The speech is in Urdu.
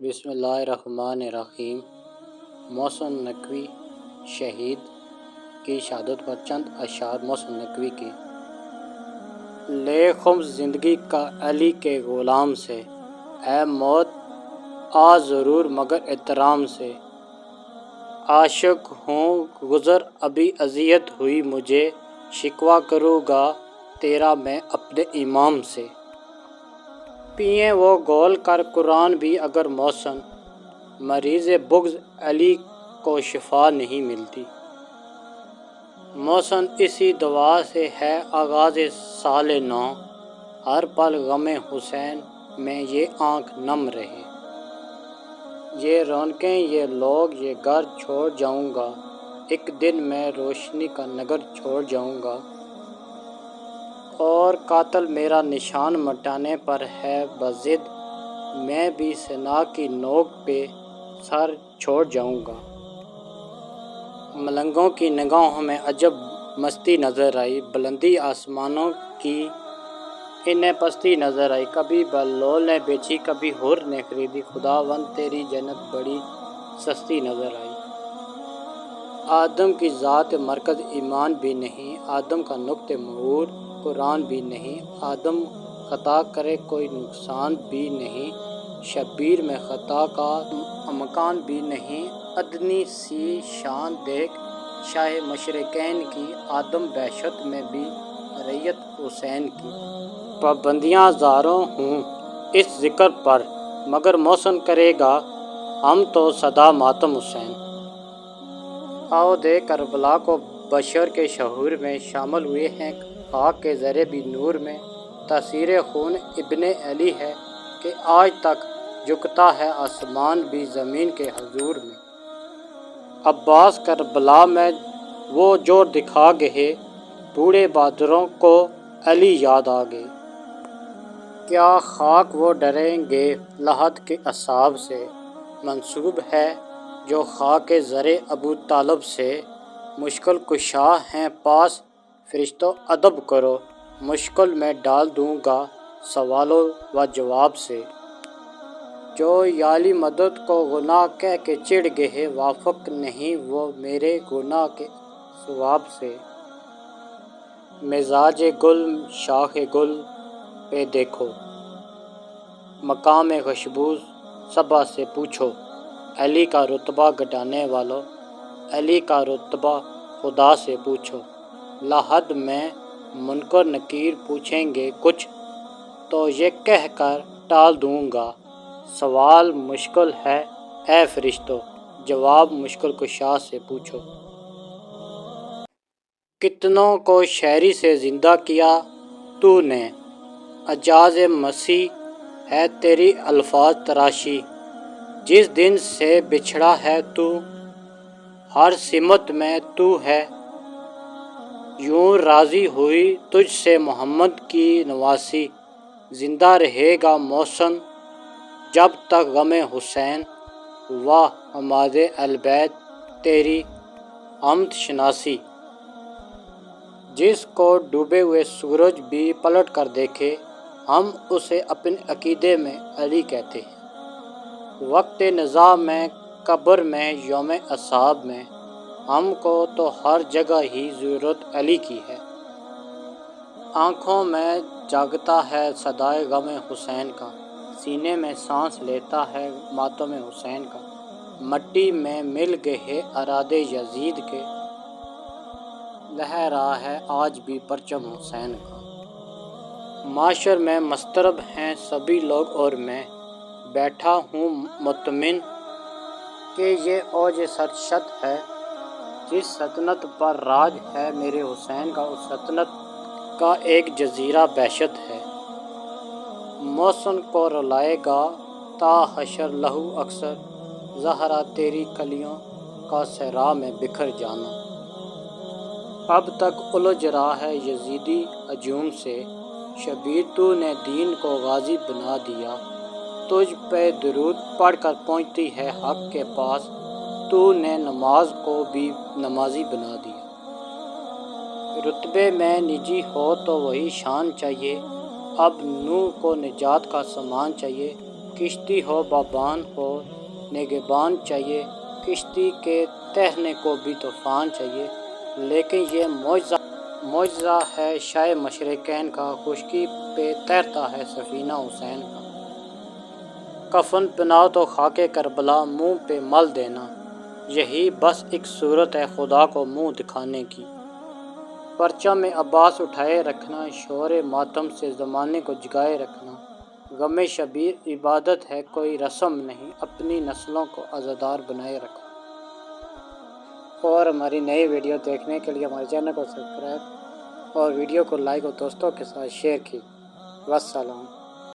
بسم اللہ الرحمن الرحیم۔ محسن نقوی شہید کی شہادت پر چند اشعار محسن نقوی کے۔ لے خمس زندگی کا علی کے غلام سے، اے موت آ ضرور مگر احترام سے۔ عاشق ہوں گزر ابھی اذیت ہوئی مجھے، شکوہ کروں گا تیرا میں اپنے امام سے۔ پئیں وہ گھول کر قرآن بھی اگر محسن، مریض بغض علی کو شفا نہیں ملتی۔ محسن اسی دعا سے ہے آغاز سال نو، ہر پل غم حسین میں یہ آنکھ نم رہے۔ یہ رونقیں یہ لوگ یہ گھر چھوڑ جاؤں گا، ایک دن میں روشنی کا نگر چھوڑ جاؤں گا۔ اور قاتل میرا نشان مٹانے پر ہے بضد، میں بھی ثنا کی نوک پہ سر چھوڑ جاؤں گا۔ ملنگوں کی نگاہوں میں عجب مستی نظر آئی، بلندی آسمانوں کی انہیں پستی نظر آئی۔ کبھی بہلول نے بیچی کبھی حر نے خریدی، خداوند تیری جنت بڑی سستی نظر آئی۔ آدم کی ذات مرکز ایمان بھی نہیں، آدم کا نقطہ مرور قرآن بھی نہیں۔ آدم خطا کرے کوئی نقصان بھی نہیں، شبیر میں خطا کا امکان بھی نہیں۔ ادنی سی شان دیکھ شاہ مشرقین کی، آدم بہشت میں بھی رعیت حسین کی۔ پابندیاں ہزاروں ہوں اس ذکر پر، مگر محسن کرے گا ہم تو سدا ماتم حسین۔ آؤ دے کربلا کو بشر کے شعور میں، شامل ہوئے ہیں خاک کے ذرے بھی نور میں۔ تاثیر خون ابن علی ہے کہ آج تک جھکتا ہے آسمان بھی زمین کے حضور میں۔ عباس کربلا میں وہ جو دکھا گئے، بوڑھے بہادروں کو علی یاد آ گئے۔ کیا خاک وہ ڈریں گے لحد کے اصحاب سے، منسوب ہے جو خاک زرِ ابو طالب سے۔ مشکل کشا ہیں پاس فرشتو ادب کرو، مشکل میں ڈال دوں گا سوال و جواب سے۔ جو یالی مدد کو گناہ کہہ کے چڑھ گئے، وافق نہیں وہ میرے گناہ کے ثواب سے۔ مزاج گل شاخ گل پہ دیکھو، مقام خوشبو صبا سے پوچھو۔ علی کا رتبہ گھٹانے والو، علی کا رتبہ خدا سے پوچھو۔ لحد میں منکر نکیر پوچھیں گے کچھ، تو یہ کہہ کر ٹال دوں گا سوال مشکل ہے اے فرشتو، جواب مشکل کشا سے پوچھو۔ کتنوں کو شہری سے زندہ کیا تو نے، اعجاز مسیح ہے تیری الفاظ تراشی۔ جس دن سے بچھڑا ہے تو، ہر سمت میں تو ہے۔ یوں راضی ہوئی تجھ سے محمد کی نواسی، زندہ رہے گا محسن جب تک غم حسین۔ واہ حماد اہل بیت تیری حمد شناسی۔ جس کو ڈوبے ہوئے سورج بھی پلٹ کر دیکھے، ہم اسے اپنے عقیدے میں علی کہتے ہیں۔ وقت نزاع میں قبر میں یوم حساب میں، ہم کو تو ہر جگہ ہی ضرورت علی کی ہے۔ آنکھوں میں جاگتا ہے صدائے غم حسین کا، سینے میں سانس لیتا ہے ماتم حسین کا۔ مٹی میں مل گئے ارادے یزید کے، لہرا ہے آج بھی پرچم حسین کا۔ محشر میں مضطرب ہیں سبھی لوگ اور میں بیٹھا ہوں مطمئن کہ یہ اوج سرشت ہے۔ جس سلطنت پر راج ہے میرے حسین کا، اس سلطنت کا ایک جزیرہ بہشت ہے۔ محسن کو رلائے گا تا حشر لہو اکثر، زہرا تیری کلیوں کا صحرا میں بکھر جانا۔ اب تک الجھ رہا ہے یزیدی ہجوم سے، شبیر تو نے دین کو غازی بنا دیا۔ تجھ پہ درود پڑھ کر پہنچتی ہے حق کے پاس، تو نے نماز کو بھی نمازی بنا دیا۔ رتبے میں نجی ہو تو وہی شان چاہیے، اب نوح کو نجات کا سامان چاہیے۔ کشتی ہو بابان ہو نگہبان چاہیے، کشتی کے تیرنے کو بھی طوفان چاہیے، لیکن یہ معجزہ ہے شاہ مشرقین کا، خشکی پہ تیرتا ہے سفینہ حسین کا۔ کفن پہناؤ تو خاک کربلا منہ پہ مل دینا، یہی بس ایک صورت ہے خدا کو منہ دکھانے کی۔ پرچم عباس اٹھائے رکھنا، شور ماتم سے زمانے کو جگائے رکھنا، غم شبیر عبادت ہے کوئی رسم نہیں، اپنی نسلوں کو عزادار بنائے رکھنا۔ اور ہماری نئی ویڈیو دیکھنے کے لیے ہمارے چینل کو سبسکرائب اور ویڈیو کو لائک اور دوستوں کے ساتھ شیئر کی۔ والسلام۔